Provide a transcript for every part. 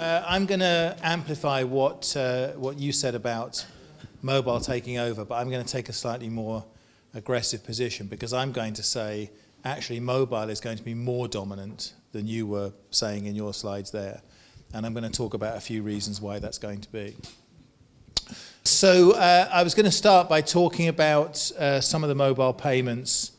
I'm going to amplify what you said about mobile taking over, but I'm going to take a slightly more aggressive position because I'm going to say actually mobile is going to be more dominant than you were saying in your slides there. And I'm going to talk about a few reasons why that's going to be. So I was going to start by talking about some of the mobile payments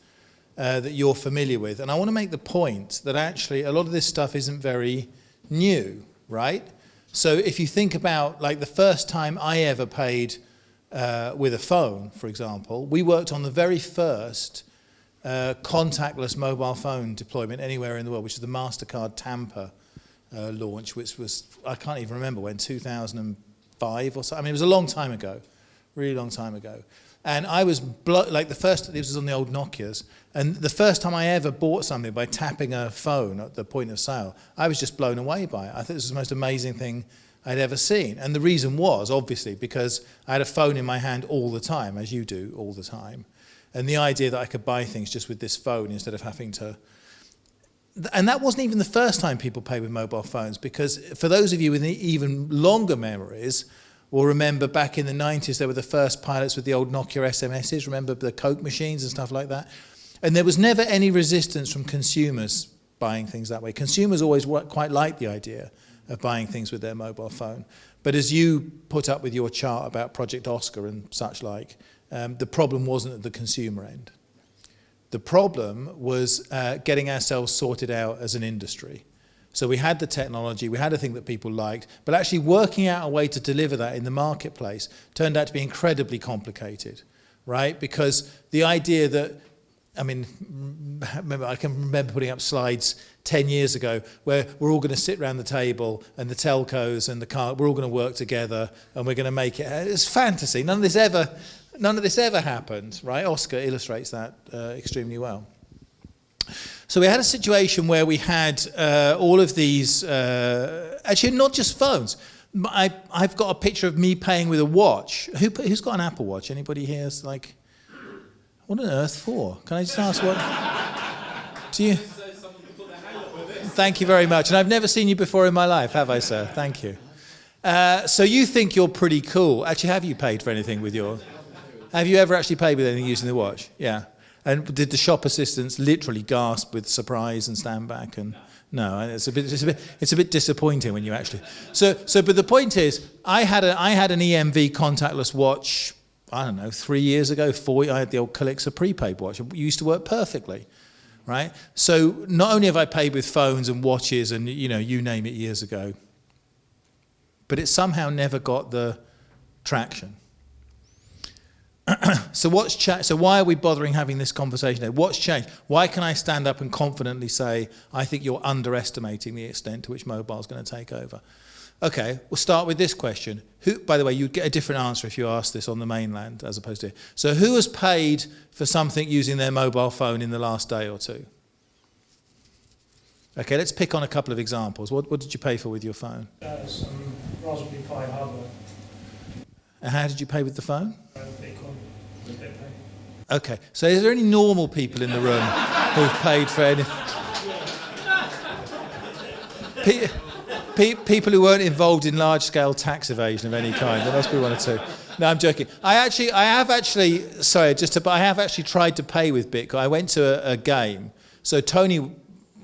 that you're familiar with. And I want to make the point that actually a lot of this stuff isn't very new, right? So if you think about like the first time I ever paid with a phone, for example, we worked on the very first contactless mobile phone deployment anywhere in the world, which is the MasterCard Tampa launch, which was, I can't even remember when, 2005 or so. I mean, it was a long time ago, really long time ago. And I was, like the first, this was on the old Nokias, and the first time I ever bought something by tapping a phone at the point of sale, I was just blown away by it. I thought this was the most amazing thing I'd ever seen. And the reason was, obviously, because I had a phone in my hand all the time, as you do all the time. And the idea that I could buy things just with this phone instead of having to... And that wasn't even the first time people paid with mobile phones, because for those of you with even longer memories, will remember back in the 90s, there were the first pilots with the old Nokia SMSs, remember the Coke machines and stuff like that? And there was never any resistance from consumers buying things that way. Consumers always quite liked the idea of buying things with their mobile phone. But as you put up with your chart about Project Oscar and such like, the problem wasn't at the consumer end. The problem was getting ourselves sorted out as an industry. So we had the technology, we had a thing that people liked, but actually working out a way to deliver that in the marketplace turned out to be incredibly complicated, right? Because the idea that, I mean, I can remember putting up slides 10 years ago where we're all going to sit around the table and the telcos and the car, we're all going to work together and we're going to make it. It's fantasy. None of this ever happened, right? Oscar illustrates that extremely well. So we had a situation where we had all of these, actually not just phones. I've got a picture of me paying with a watch. Who's got an Apple Watch? Anybody here is like, what on earth for? Can I just ask what? Do you? Thank you very much. And I've never seen you before in my life, have I, sir? Thank you. So you think you're pretty cool. Actually, have you paid for anything with your... Have you ever actually paid with anything using the watch? Yeah. And did the shop assistants literally gasp with surprise and stand back? And no, it's a bit disappointing when you actually. But the point is, I had an EMV contactless watch. I don't know, 3 years ago, 4. I had the old Calixa prepaid watch. It used to work perfectly, right? So not only have I paid with phones and watches and you name it years ago, but it somehow never got the traction. So why are we bothering having this conversation today? What's changed? Why can I stand up and confidently say, I think you're underestimating the extent to which mobile is going to take over? Okay, we'll start with this question. Who, by the way, you'd get a different answer if you asked this on the mainland as opposed to here. So who has paid for something using their mobile phone in the last day or two? Okay, let's pick on a couple of examples. What did you pay for with your phone? Some Raspberry Pi hardware. And how did you pay with the phone? Bitcoin. Okay, so is there any normal people in the room who've paid for anything? People who weren't involved in large-scale tax evasion of any kind. There must be one or two. No, I'm joking. I have actually tried to pay with Bitcoin. I went to a game. So Tony,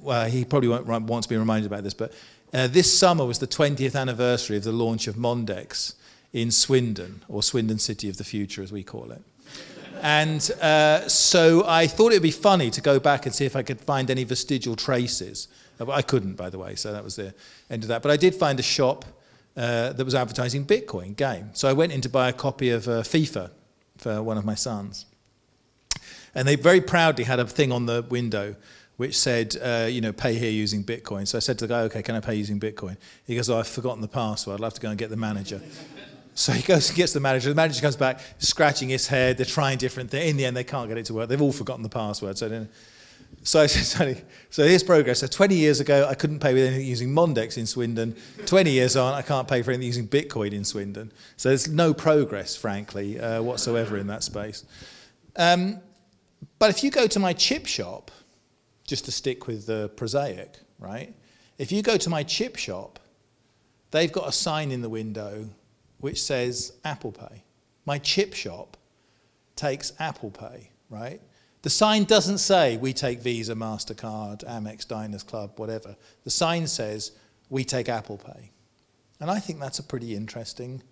well, he probably won't want to be reminded about this, but this summer was the 20th anniversary of the launch of Mondex in Swindon, or Swindon City of the Future, as we call it. And so I thought it would be funny to go back and see if I could find any vestigial traces. I couldn't, by the way, so that was the end of that. But I did find a shop that was advertising Bitcoin game. So I went in to buy a copy of FIFA for one of my sons. And they very proudly had a thing on the window which said, pay here using Bitcoin. So I said to the guy, okay, can I pay using Bitcoin? He goes, oh, I've forgotten the password. I'll have to go and get the manager. So he goes and gets the manager. The manager comes back, scratching his head. They're trying different things. In the end, they can't get it to work. They've all forgotten the password. So I said, so here's progress. So 20 years ago, I couldn't pay with anything using Mondex in Swindon. 20 years on, I can't pay for anything using Bitcoin in Swindon. So there's no progress, frankly, whatsoever in that space. But if you go to my chip shop, just to stick with the prosaic, right? If you go to my chip shop, they've got a sign in the window which says Apple Pay. My chip shop takes Apple Pay, right? The sign doesn't say we take Visa, MasterCard, Amex, Diners Club, whatever. The sign says we take Apple Pay. And I think that's a pretty interesting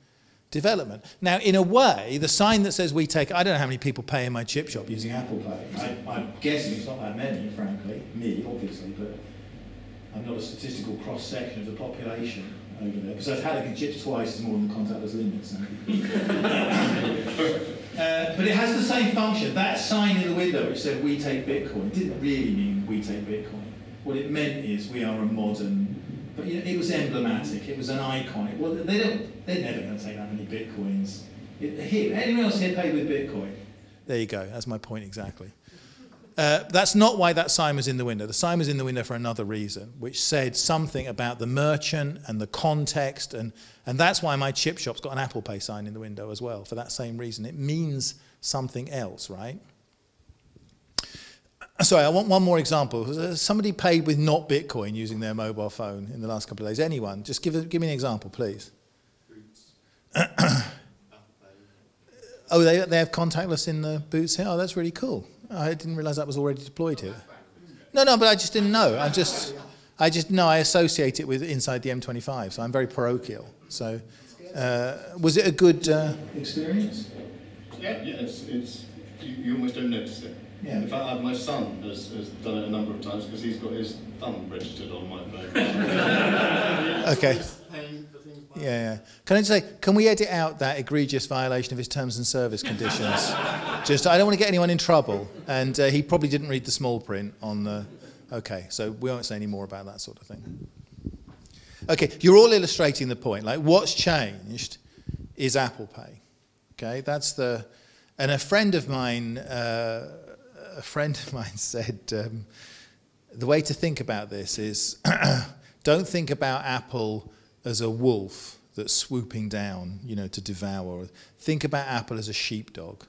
development. Now, in a way, the sign that says we take, I don't know how many people pay in my chip shop using Apple Pay. I'm guessing it's not that many, frankly. Me, obviously, but I'm not a statistical cross-section of the population over there. Because I've had a chip twice is more than the contactless limit. So. But it has the same function. That sign in the window which said we take Bitcoin didn't really mean we take Bitcoin. What it meant is we are a modern, but you know, it was emblematic, it was an icon. They're never going to take that many Bitcoins. Anyone else here paid with Bitcoin? There you go, that's my point exactly. That's not why that sign was in the window. The sign was in the window for another reason, which said something about the merchant and the context, and that's why my chip shop's got an Apple Pay sign in the window as well, for that same reason. It means something else, right? Sorry, I want one more example. Somebody paid with not Bitcoin using their mobile phone in the last couple of days. Anyone? Just give me an example, please. Oh, they have contactless in the Boots here? Oh, that's really cool. I didn't realise that was already deployed here. No, but I just didn't know. I associate it with inside the M25, so I'm very parochial. So, was it a good experience? Yeah, it's you almost don't notice it. Yeah. In fact, my son has done it a number of times because he's got his thumb registered on my phone. Okay. Yeah. Can I just say, can we edit out that egregious violation of his terms and service conditions? I don't want to get anyone in trouble. And he probably didn't read the small print on the... Okay, so we won't say any more about that sort of thing. Okay, you're all illustrating the point. Like, what's changed is Apple Pay. Okay, that's the... And a friend of mine said, the way to think about this is, don't think about Apple as a wolf that's swooping down, to devour. Think about Apple as a sheepdog.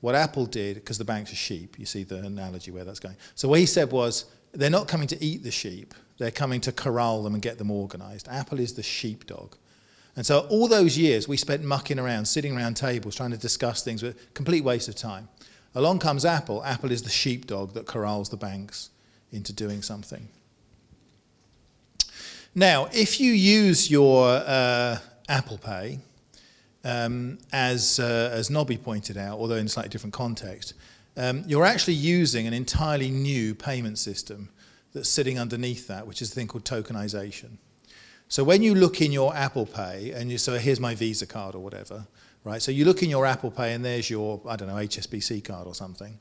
What Apple did, because the banks are sheep, you see the analogy where that's going. So what he said was, they're not coming to eat the sheep, they're coming to corral them and get them organized. Apple is the sheepdog. And so all those years we spent mucking around, sitting around tables, trying to discuss things, with complete waste of time. Along comes Apple. Apple is the sheepdog that corrals the banks into doing something. Now, if you use your Apple Pay, as Nobby pointed out, although in a slightly different context, you're actually using an entirely new payment system that's sitting underneath that, which is a thing called tokenization. So when you look in your Apple Pay, and so here's my Visa card or whatever, right? So you look in your Apple Pay and there's your, HSBC card or something.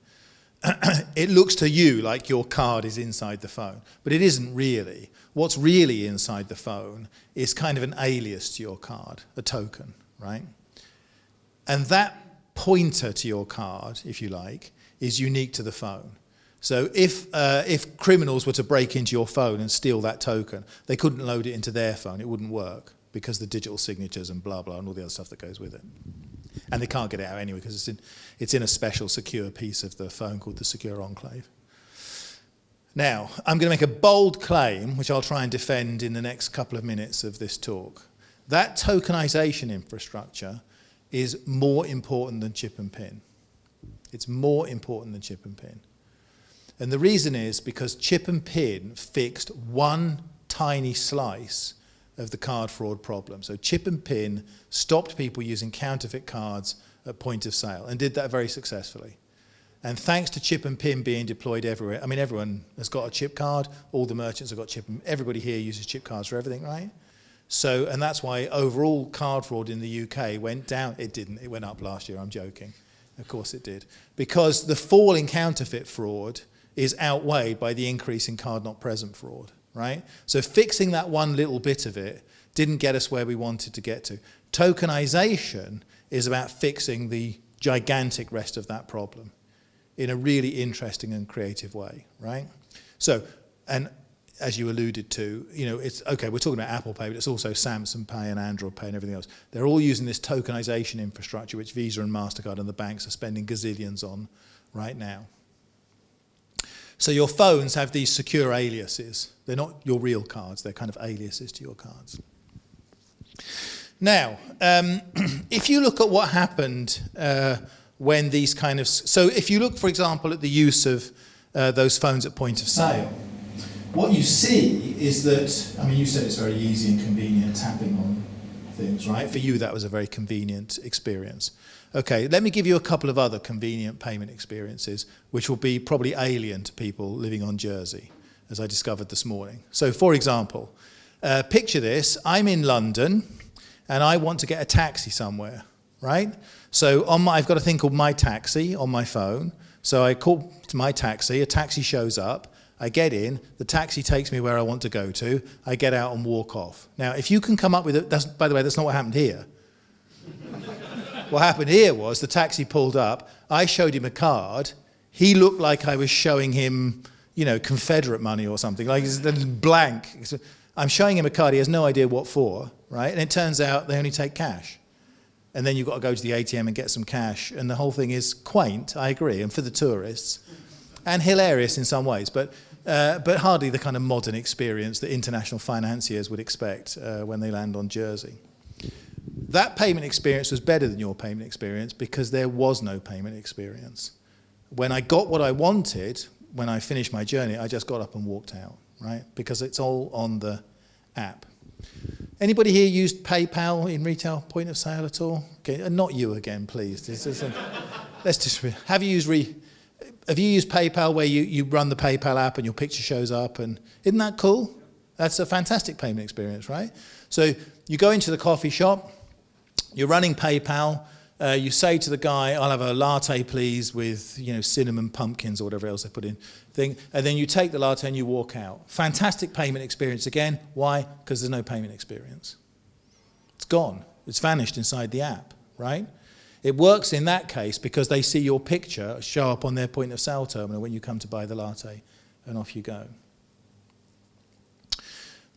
It looks to you like your card is inside the phone, but it isn't really. What's really inside the phone is kind of an alias to your card, a token, right? And that pointer to your card, if you like, is unique to the phone. So if criminals were to break into your phone and steal that token, they couldn't load it into their phone. It wouldn't work because the digital signatures and blah, blah, and all the other stuff that goes with it. And they can't get it out anyway because it's in a special secure piece of the phone called the secure enclave. Now, I'm going to make a bold claim, which I'll try and defend in the next couple of minutes of this talk. That tokenization infrastructure is more important than chip and pin. It's more important than chip and pin. And the reason is because chip and pin fixed one tiny slice of the card fraud problem. So chip and pin stopped people using counterfeit cards at point of sale and did that very successfully. And thanks to chip and pin being deployed everywhere, I mean, everyone has got a chip card, all the merchants have got chip, and everybody here uses chip cards for everything, right? So, and that's why overall card fraud in the UK went down. It didn't, it went up last year, I'm joking. Of course it did. Because the fall in counterfeit fraud is outweighed by the increase in card not present fraud, right? So fixing that one little bit of it didn't get us where we wanted to get to. Tokenization is about fixing the gigantic rest of that problem in a really interesting and creative way, right? So, and as you alluded to, it's okay, we're talking about Apple Pay, but it's also Samsung Pay and Android Pay and everything else. They're all using this tokenization infrastructure, which Visa and MasterCard and the banks are spending gazillions on right now. So your phones have these secure aliases. They're not your real cards, they're kind of aliases to your cards. Now, if you look at what happened when these kind of... So if you look, for example, at the use of those phones at point of sale, what you see is that, I mean, you said it's very easy and convenient tapping on things, right? For you, that was a very convenient experience. Okay, let me give you a couple of other convenient payment experiences, which will be probably alien to people living on Jersey, as I discovered this morning. So, for example, picture this. I'm in London, and I want to get a taxi somewhere, right? So I've got a thing called My Taxi on my phone. So I call to My Taxi, a taxi shows up, I get in, the taxi takes me where I want to go to, I get out and walk off. Now, if you can come up with it, by the way, that's not what happened here. What happened here was the taxi pulled up, I showed him a card, he looked like I was showing him, you know, Confederate money or something, like it's blank. I'm showing him a card, he has no idea what for, right? And it turns out they only take cash. And then you've got to go to the ATM and get some cash, and the whole thing is quaint, I agree, and for the tourists, and hilarious in some ways, but hardly the kind of modern experience that international financiers would expect when they land on Jersey. That payment experience was better than your payment experience because there was no payment experience. When I got what I wanted, when I finished my journey, I just got up and walked out, right? Because it's all on the app. Anybody here used PayPal in retail point of sale at all? Okay, not you again, please. Let's just. Have you used PayPal where you run the PayPal app and your picture shows up, and isn't that cool? That's a fantastic payment experience, right? So you go into the coffee shop, you're running PayPal, you say to the guy, I'll have a latte please with, you know, cinnamon pumpkins or whatever else they put in, and then you take the latte and you walk out. Fantastic payment experience again. Why? Because there's no payment experience. It's gone. It's vanished inside the app, right? It works in that case because they see your picture show up on their point of sale terminal when you come to buy the latte, and off you go.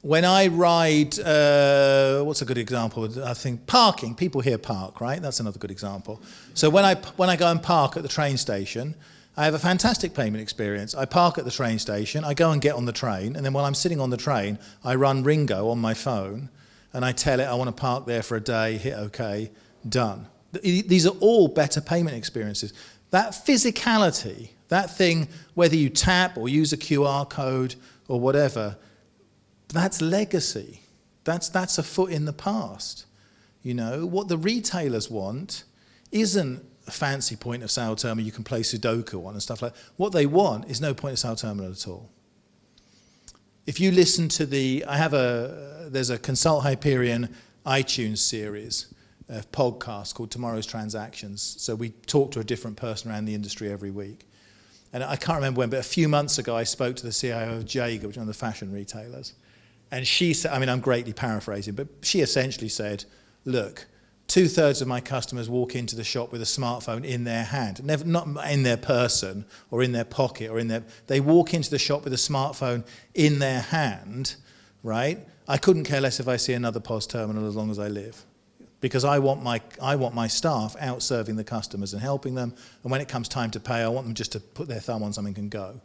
When I ride, what's a good example? I think parking. People here park, right? That's another good example. So when I go and park at the train station, I have a fantastic payment experience. I park at the train station, I go and get on the train, and then while I'm sitting on the train, I run Ringo on my phone, and I tell it I want to park there for a day, hit OK, done. These are all better payment experiences. That physicality, that thing, whether you tap or use a QR code or whatever, that's legacy. That's a foot in the past. You know, what the retailers want isn't a fancy point of sale terminal you can play Sudoku on and stuff like that. What they want is no point of sale terminal at all. If you listen to there's a Consult Hyperion iTunes series of podcasts called Tomorrow's Transactions. So we talk to a different person around the industry every week. And I can't remember when, but a few months ago I spoke to the CIO of Jaeger, which is one of the fashion retailers. And she said, I mean, I'm greatly paraphrasing, but she essentially said, look, 2/3 of my customers walk into the shop with a smartphone in their hand, not in their person or in their pocket or they walk into the shop with a smartphone in their hand, right? I couldn't care less if I see another POS terminal as long as I live, because I want my staff out serving the customers and helping them, and when it comes time to pay, I want them just to put their thumb on something and go.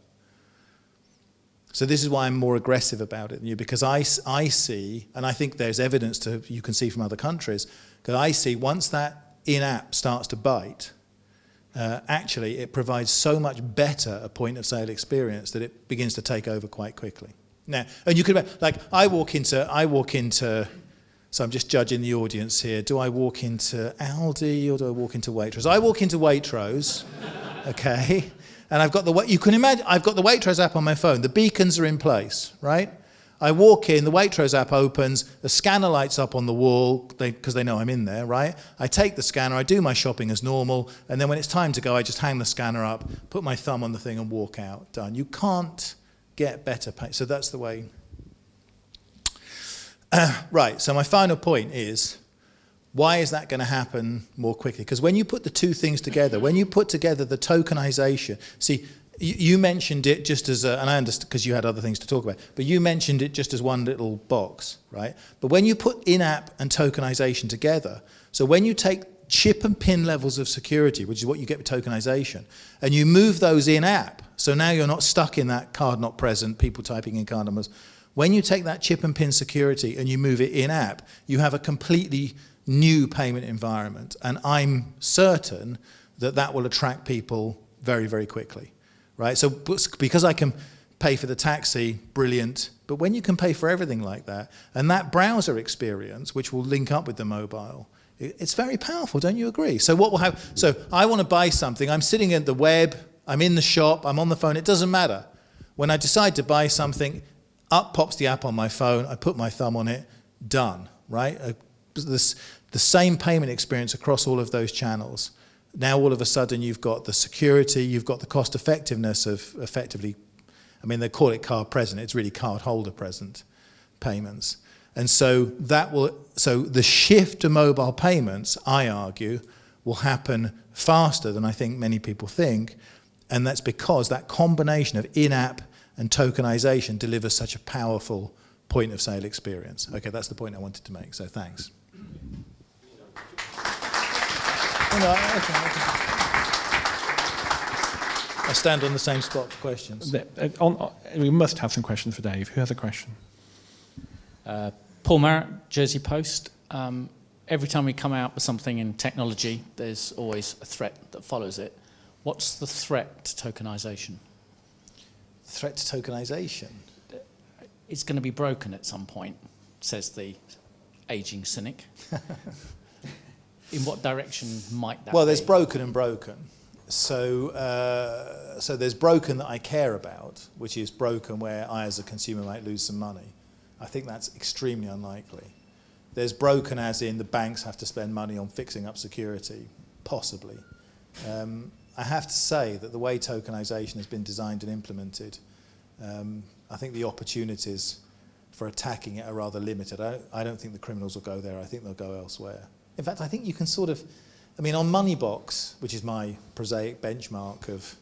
So this is why I'm more aggressive about it than you, because I see, and I think there's evidence you can see from other countries, because I see once that in-app starts to bite, actually it provides so much better a point-of-sale experience that it begins to take over quite quickly. Now, and you could, like, I walk into, so I'm just judging the audience here, do I walk into Aldi or do I walk into Waitrose? I walk into Waitrose, okay? And I've got you can imagine, I've got the Waitrose app on my phone. The beacons are in place, right? I walk in, the Waitrose app opens, the scanner lights up on the wall, because they know I'm in there, right? I take the scanner, I do my shopping as normal, and then when it's time to go, I just hang the scanner up, put my thumb on the thing and walk out, done. You can't get better pay. So that's the way. Right, so my final point is, why is that going to happen more quickly? Because when you put the two things together, when you put together the tokenization, see, you mentioned it just as and I understand because you had other things to talk about, but you mentioned it just as one little box, right? But when you put in-app and tokenization together, so when you take chip and pin levels of security, which is what you get with tokenization, and you move those in-app, so now you're not stuck in that card not present, people typing in card numbers, When you take that chip and pin security and you move it in-app, you have a completely new payment environment. And I'm certain that that will attract people very, very quickly, right? So because I can pay for the taxi, brilliant. But when you can pay for everything like that, and that browser experience, which will link up with the mobile, it's very powerful, don't you agree? So what will happen? So I want to buy something. I'm sitting at the web. I'm in the shop. I'm on the phone. It doesn't matter. When I decide to buy something, up pops the app on my phone. I put my thumb on it. Done, right? The same payment experience across all of those channels. Now all of a sudden you've got the security, you've got the cost effectiveness of effectively, I mean, they call it card present. It's really card holder present payments. And so the shift to mobile payments, I argue, will happen faster than I think many people think. And that's because that combination of in-app and tokenization delivers such a powerful point of sale experience. Okay, that's the point I wanted to make, so thanks. I stand on the same spot for questions. We must have some questions for Dave. Who has a question? Paul Marrett, Jersey Post. Every time we come out with something in technology, there's always a threat that follows it. What's the threat to tokenization? Threat to tokenization? It's going to be broken at some point, says the aging cynic. In what direction might that be? Well, there's broken and broken. So there's broken that I care about, which is broken where I as a consumer might lose some money. I think that's extremely unlikely. There's broken as in the banks have to spend money on fixing up security, possibly. I have to say that the way tokenization has been designed and implemented, I think the opportunities for attacking it are rather limited. I don't think the criminals will go there. I think they'll go elsewhere. In fact, I think you can sort of, I mean, on Moneybox, which is my prosaic benchmark of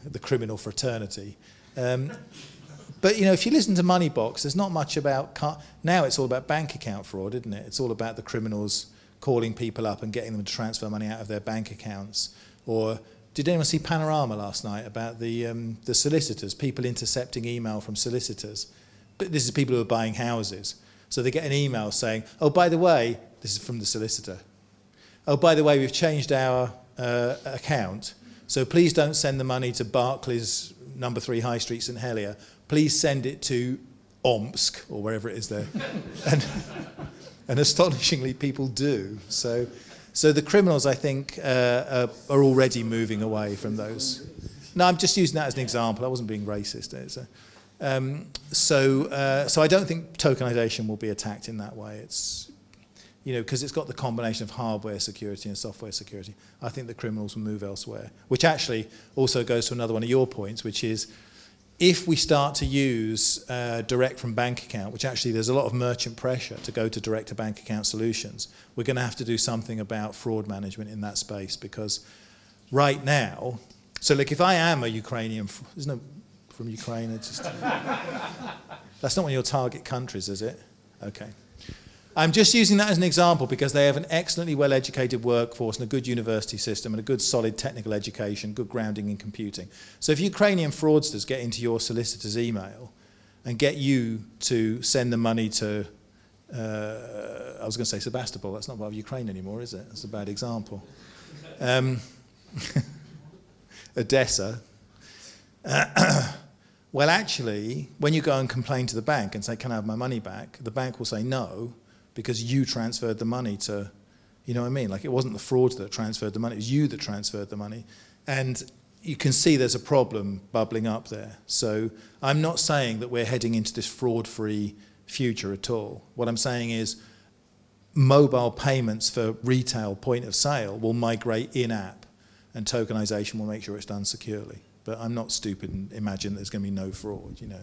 the criminal fraternity, but, you know, if you listen to Moneybox, there's not much about, now it's all about bank account fraud, isn't it? It's all about the criminals calling people up and getting them to transfer money out of their bank accounts. Or did anyone see Panorama last night about the solicitors, people intercepting email from solicitors? But this is people who are buying houses. So they get an email saying, oh, by the way, this is from the solicitor. Oh, by the way, we've changed our account, so please don't send the money to Barclays, number 3 High Street, St Helier. Please send it to Omsk, or wherever it is there. And astonishingly, people do. So the criminals, I think, are already moving away from those. No, I'm just using that as an example. I wasn't being racist. So I don't think tokenization will be attacked in that way. It's, you know, because it's got the combination of hardware security and software security. I think the criminals will move elsewhere, which actually also goes to another one of your points, which is if we start to use direct from bank account, which actually there's a lot of merchant pressure to go to direct to bank account solutions, we're going to have to do something about fraud management in that space, because right now, so like if I am a Ukrainian, there's no from Ukraine, it's just, that's not one of your target countries, is it? Okay. I'm just using that as an example because they have an excellently well-educated workforce and a good university system and a good solid technical education, good grounding in computing. So if Ukrainian fraudsters get into your solicitor's email and get you to send the money to, I was going to say Sebastopol, that's not part of Ukraine anymore, is it? That's a bad example. Odessa. Well, actually, when you go and complain to the bank and say, can I have my money back? The bank will say no, because you transferred the money to, you know what I mean? Like it wasn't the fraudster that transferred the money, it was you that transferred the money. And you can see there's a problem bubbling up there. So I'm not saying that we're heading into this fraud-free future at all. What I'm saying is mobile payments for retail point of sale will migrate in-app, and tokenization will make sure it's done securely. But I'm not stupid and imagine there's going to be no fraud, you know.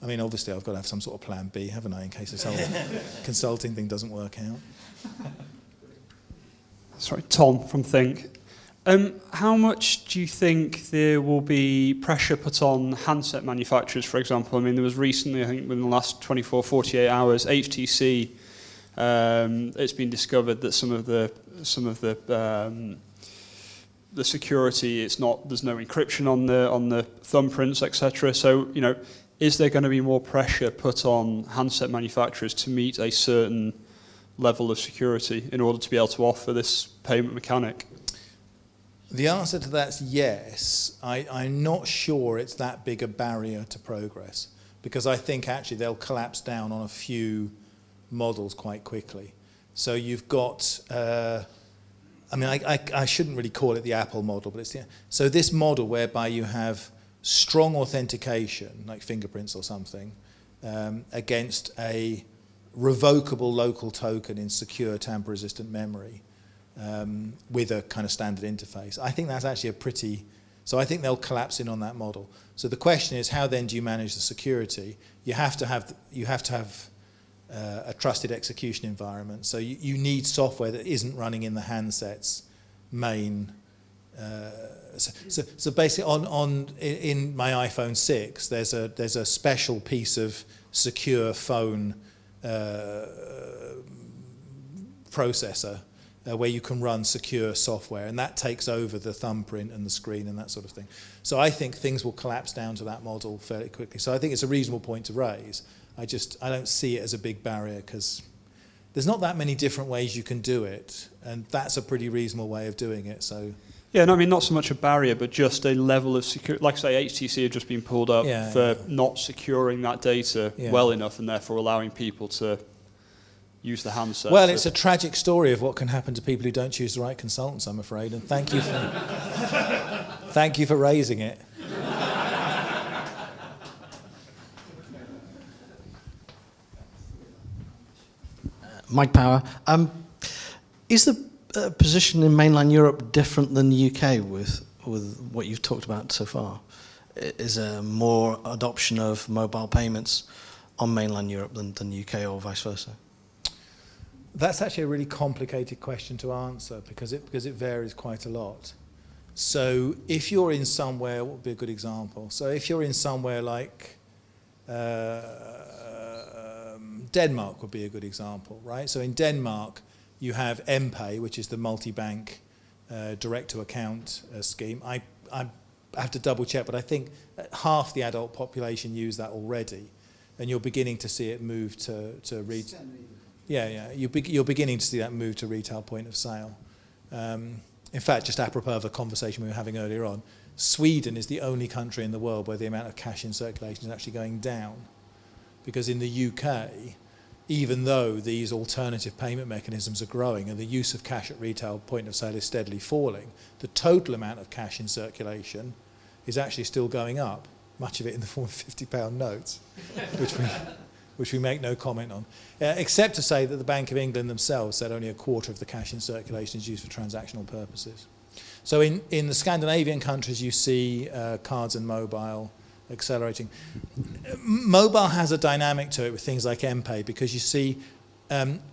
I mean, obviously, I've got to have some sort of plan B, haven't I, in case this whole consulting thing doesn't work out. Sorry, Tom from Think. How much do you think there will be pressure put on handset manufacturers, for example? I mean, there was recently, I think within the last 24, 48 hours, HTC, it's been discovered that some of the security, there's no encryption on the thumbprints, etc. So, you know, is there going to be more pressure put on handset manufacturers to meet a certain level of security in order to be able to offer this payment mechanic? The answer to that's yes. I'm not sure it's that big a barrier to progress, because I think actually they'll collapse down on a few models quite quickly. So you've got, I shouldn't really call it the Apple model, but so this model whereby you have strong authentication, like fingerprints or something, against a revocable local token in secure tamper-resistant memory, with a kind of standard interface. I think that's actually so I think they'll collapse in on that model. So the question is, how then do you manage the security? You have to have a trusted execution environment. So you need software that isn't running in the handset's main. So basically, in my iPhone 6, there's a special piece of secure phone processor where you can run secure software, and that takes over the thumbprint and the screen and that sort of thing. So I think things will collapse down to that model fairly quickly. So I think it's a reasonable point to raise. I don't see it as a big barrier, because there's not that many different ways you can do it, and that's a pretty reasonable way of doing it. So yeah, no, I mean, not so much a barrier, but just a level of security. Like, say, HTC have just been pulled up for not securing that data well enough, and therefore allowing people to use the handset. Well, it's a tragic story of what can happen to people who don't choose the right consultants, I'm afraid, and thank you for raising it. Mike Power. Is the position in mainland Europe different than the UK with what you've talked about so far? Is there more adoption of mobile payments on mainland Europe than the UK, or vice versa? That's actually a really complicated question to answer, because it varies quite a lot. So if you're in somewhere, what would be a good example? So if you're in somewhere like Denmark would be a good example, right? So in Denmark, you have MPay, which is the multi-bank direct-to-account scheme. I have to double-check, but I think half the adult population use that already, and you're beginning to see it move to retail. Yeah. You're beginning to see that move to retail point of sale. In fact, just apropos of a conversation we were having earlier on, Sweden is the only country in the world where the amount of cash in circulation is actually going down. Because in the UK, even though these alternative payment mechanisms are growing and the use of cash at retail point of sale is steadily falling, the total amount of cash in circulation is actually still going up, much of it in the form of £50 notes, which we make no comment on, except to say that the Bank of England themselves said only a quarter of the cash in circulation is used for transactional purposes. So in the Scandinavian countries, you see cards and mobile accelerating. Mobile has a dynamic to it with things like MPay, because you see,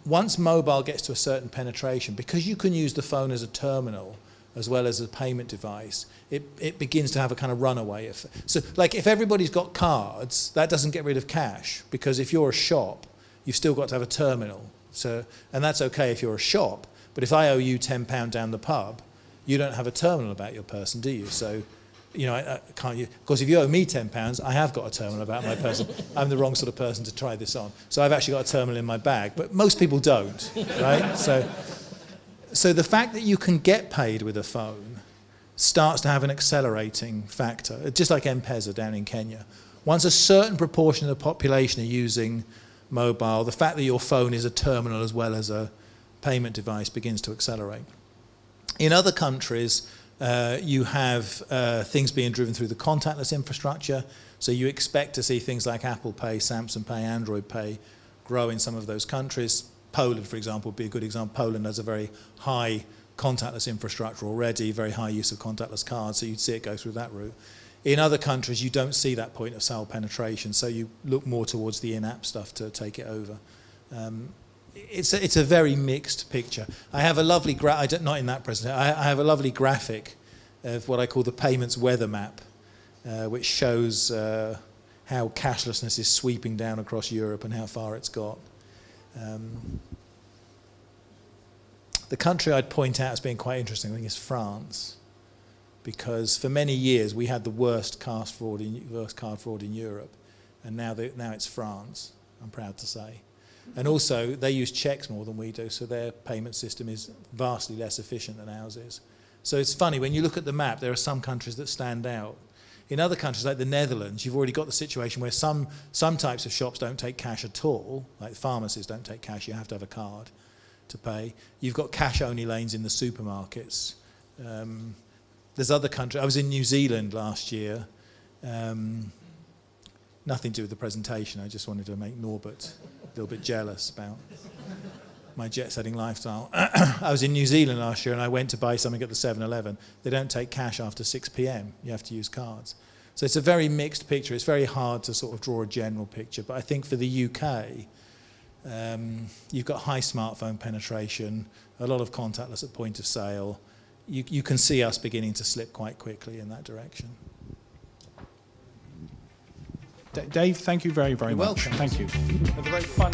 once mobile gets to a certain penetration, because you can use the phone as a terminal as well as a payment device, it begins to have a kind of runaway effect. So like if everybody's got cards, that doesn't get rid of cash, because if you're a shop, you've still got to have a terminal. So, and that's okay if you're a shop, but if I owe you £10 down the pub, you don't have a terminal about your person, do you? So, you know, I can't use, of course, if you owe me £10, I have got a terminal about my person. I'm the wrong sort of person to try this on. So I've actually got a terminal in my bag, but most people don't, right? So the fact that you can get paid with a phone starts to have an accelerating factor, just like M-Pesa down in Kenya. Once a certain proportion of the population are using mobile, the fact that your phone is a terminal as well as a payment device begins to accelerate. In other countries, you have things being driven through the contactless infrastructure, so you expect to see things like Apple Pay, Samsung Pay, Android Pay grow in some of those countries. Poland, for example, would be a good example. Poland has a very high contactless infrastructure already, very high use of contactless cards, so you'd see it go through that route. In other countries, you don't see that point of sale penetration, so you look more towards the in-app stuff to take it over. It's a very mixed picture. I have a lovely not in that presentation. I have a lovely graphic of what I call the payments weather map, which shows how cashlessness is sweeping down across Europe and how far it's got. The country I'd point out as being quite interesting, I think, is France, because for many years we had the worst card fraud in Europe, and now it's France, I'm proud to say. And also, they use checks more than we do, so their payment system is vastly less efficient than ours is. So it's funny, when you look at the map, there are some countries that stand out. In other countries, like the Netherlands, you've already got the situation where some types of shops don't take cash at all, like pharmacies don't take cash, you have to have a card to pay. You've got cash-only lanes in the supermarkets. There's other countries. I was in New Zealand last year. Nothing to do with the presentation. I just wanted to make Norbert a little bit jealous about my jet-setting lifestyle. I was in New Zealand last year and I went to buy something at the 7-Eleven. They don't take cash after 6 p.m. You have to use cards. So it's a very mixed picture. It's very hard to sort of draw a general picture. But I think for the UK, you've got high smartphone penetration, a lot of contactless at point of sale. You can see us beginning to slip quite quickly in that direction. Dave, thank you very, very You're much. welcome. Thank you. It was a very fun